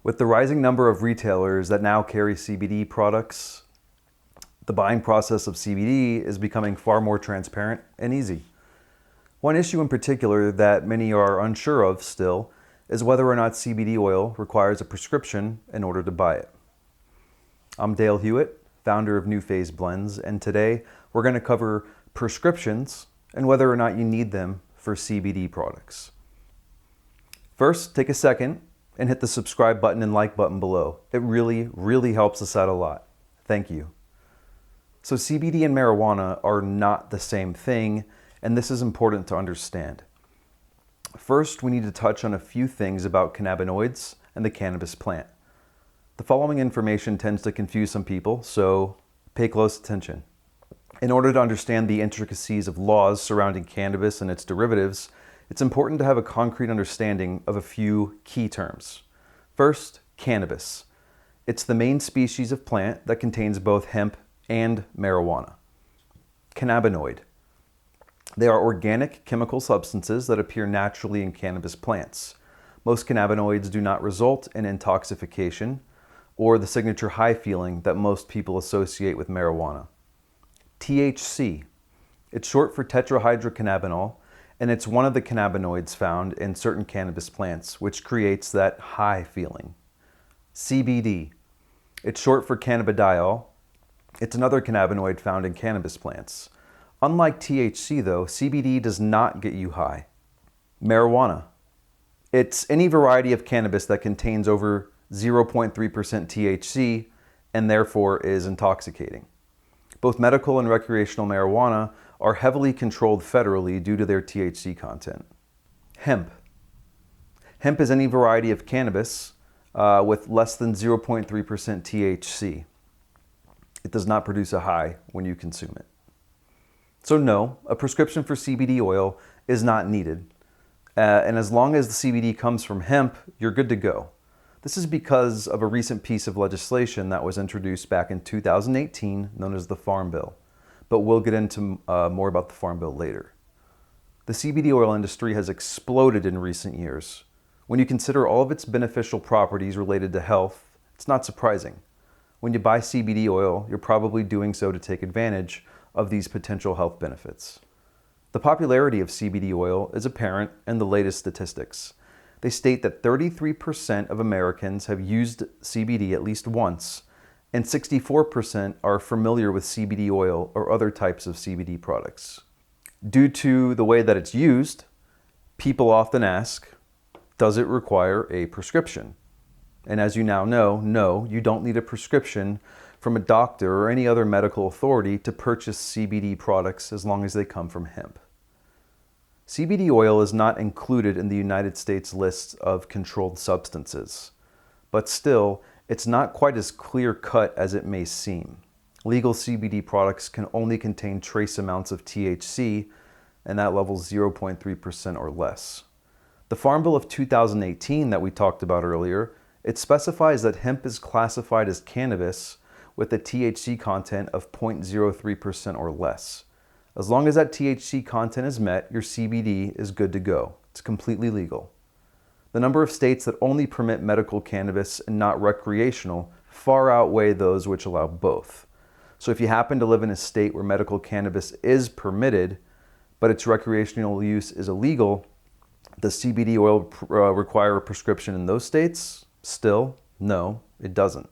With the rising number of retailers that now carry CBD products, the buying process of CBD is becoming far more transparent and easy. One issue in particular that many are unsure of still is whether or not CBD oil requires a prescription in order to buy it. I'm Dale Hewitt, founder of New Phase Blends, and today we're going to cover prescriptions and whether or not you need them for CBD products. First, take a second and hit the subscribe button and like button below. It really helps us out a lot. Thank you. So CBD and marijuana are not the same thing, and this is important to understand. First, we need to touch on a few things about cannabinoids and the cannabis plant. The following information tends to confuse some people, so pay close attention. In order to understand the intricacies of laws surrounding cannabis and its derivatives, it's important to have a concrete understanding of a few key terms. First, cannabis. It's the main species of plant that contains both hemp and marijuana. Cannabinoid. They are organic chemical substances that appear naturally in cannabis plants. Most cannabinoids do not result in intoxication or the signature high feeling that most people associate with marijuana. THC. It's short for tetrahydrocannabinol, and it's one of the cannabinoids found in certain cannabis plants, which creates that high feeling. CBD. It's short for cannabidiol. It's another cannabinoid found in cannabis plants. Unlike THC though, CBD does not get you high. Marijuana. It's any variety of cannabis that contains over 0.3% THC and therefore is intoxicating. Both medical and recreational marijuana are heavily controlled federally due to their THC content. Hemp. Hemp is any variety of cannabis with less than 0.3% THC. It does not produce a high when you consume it. So no, a prescription for CBD oil is not needed. And as long as the CBD comes from hemp, you're good to go. This is because of a recent piece of legislation that was introduced back in 2018 known as the Farm Bill. But we'll get into more about the Farm Bill later. The CBD oil industry has exploded in recent years. When you consider all of its beneficial properties related to health, it's not surprising. When you buy CBD oil, you're probably doing so to take advantage of these potential health benefits. The popularity of CBD oil is apparent in the latest statistics. They state that 33% of Americans have used CBD at least once, and 64% are familiar with CBD oil or other types of CBD products. Due to the way that it's used, people often ask, does it require a prescription? And as you now know, no, you don't need a prescription from a doctor or any other medical authority to purchase CBD products as long as they come from hemp. CBD oil is not included in the United States list of controlled substances, but still, it's not quite as clear-cut as it may seem. Legal CBD products can only contain trace amounts of THC, and that level is 0.3% or less. The Farm Bill of 2018 that we talked about earlier, it specifies that hemp is classified as cannabis with a THC content of 0.03% or less. As long as that THC content is met, your CBD is good to go. It's completely legal. The number of states that only permit medical cannabis and not recreational far outweigh those which allow both. So if you happen to live in a state where medical cannabis is permitted, but its recreational use is illegal, does CBD oil require a prescription in those states? Still, no, it doesn't.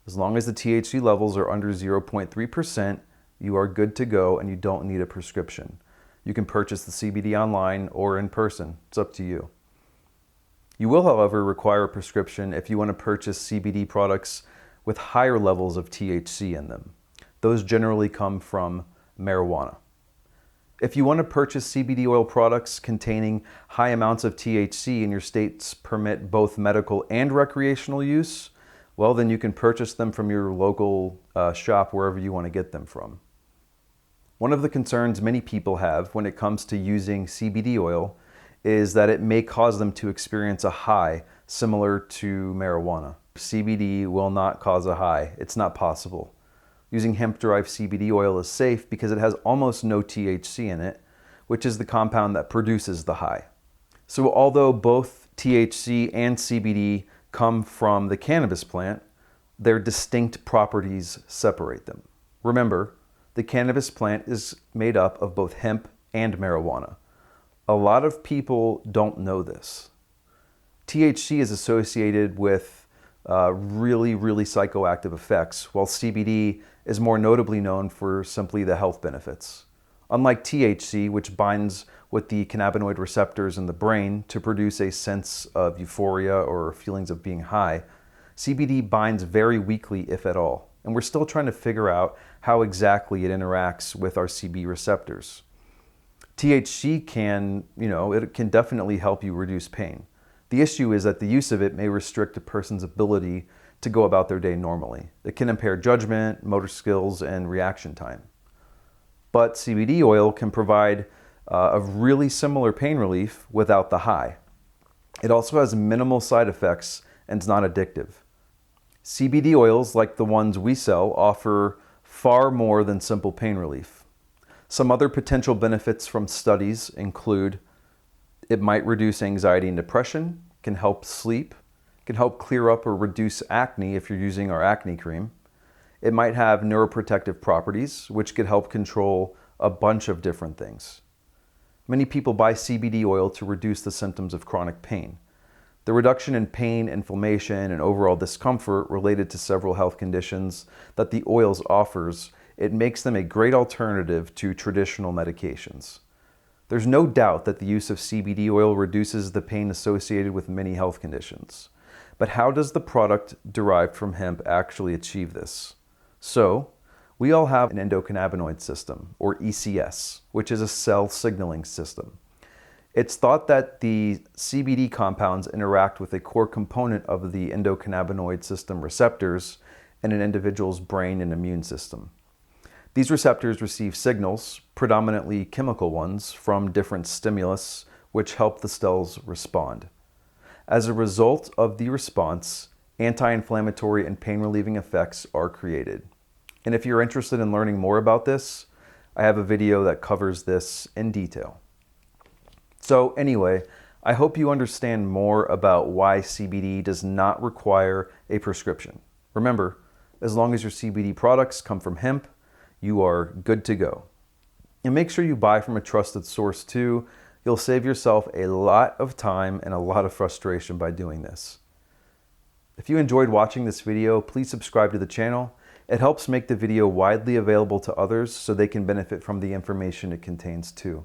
As long as the THC levels are under 0.3%, you are good to go and you don't need a prescription. You can purchase the CBD online or in person. It's up to you. You will, however, require a prescription if you want to purchase CBD products with higher levels of THC in them. Those generally come from marijuana. If you want to purchase CBD oil products containing high amounts of THC and your states permit both medical and recreational use, well, then you can purchase them from your local shop wherever you want to get them from. One of the concerns many people have when it comes to using CBD oil is that it may cause them to experience a high similar to marijuana. CBD will not cause a high. It's not possible. Using hemp-derived CBD oil is safe because it has almost no THC in it, which is the compound that produces the high. So although both THC and CBD come from the cannabis plant, their distinct properties separate them. Remember, the cannabis plant is made up of both hemp and marijuana. A lot of people don't know this. THC is associated with really psychoactive effects, while CBD is more notably known for simply the health benefits. Unlike THC, which binds with the cannabinoid receptors in the brain to produce a sense of euphoria or feelings of being high, CBD binds very weakly, if at all, and we're still trying to figure out how exactly it interacts with our CB receptors. THC it can definitely help you reduce pain. The issue is that the use of it may restrict a person's ability to go about their day normally. It can impair judgment, motor skills, and reaction time. But CBD oil can provide a really similar pain relief without the high. It also has minimal side effects and is not addictive. CBD oils, like the ones we sell, offer far more than simple pain relief. Some other potential benefits from studies include it might reduce anxiety and depression, can help sleep, can help clear up or reduce acne if you're using our acne cream. It might have neuroprotective properties, which could help control a bunch of different things. Many people buy CBD oil to reduce the symptoms of chronic pain. The reduction in pain, inflammation, and overall discomfort related to several health conditions that the oils offers, it makes them a great alternative to traditional medications. There's no doubt that the use of CBD oil reduces the pain associated with many health conditions. But how does the product derived from hemp actually achieve this? So, we all have an endocannabinoid system, or ECS, which is a cell signaling system. It's thought that the CBD compounds interact with a core component of the endocannabinoid system receptors in an individual's brain and immune system. These receptors receive signals, predominantly chemical ones, from different stimulus, which help the cells respond. As a result of the response, anti-inflammatory and pain-relieving effects are created. And if you're interested in learning more about this, I have a video that covers this in detail. So anyway, I hope you understand more about why CBD does not require a prescription. Remember, as long as your CBD products come from hemp, you are good to go. And make sure you buy from a trusted source too. You'll save yourself a lot of time and a lot of frustration by doing this. If you enjoyed watching this video, please subscribe to the channel. It helps make the video widely available to others so they can benefit from the information it contains too.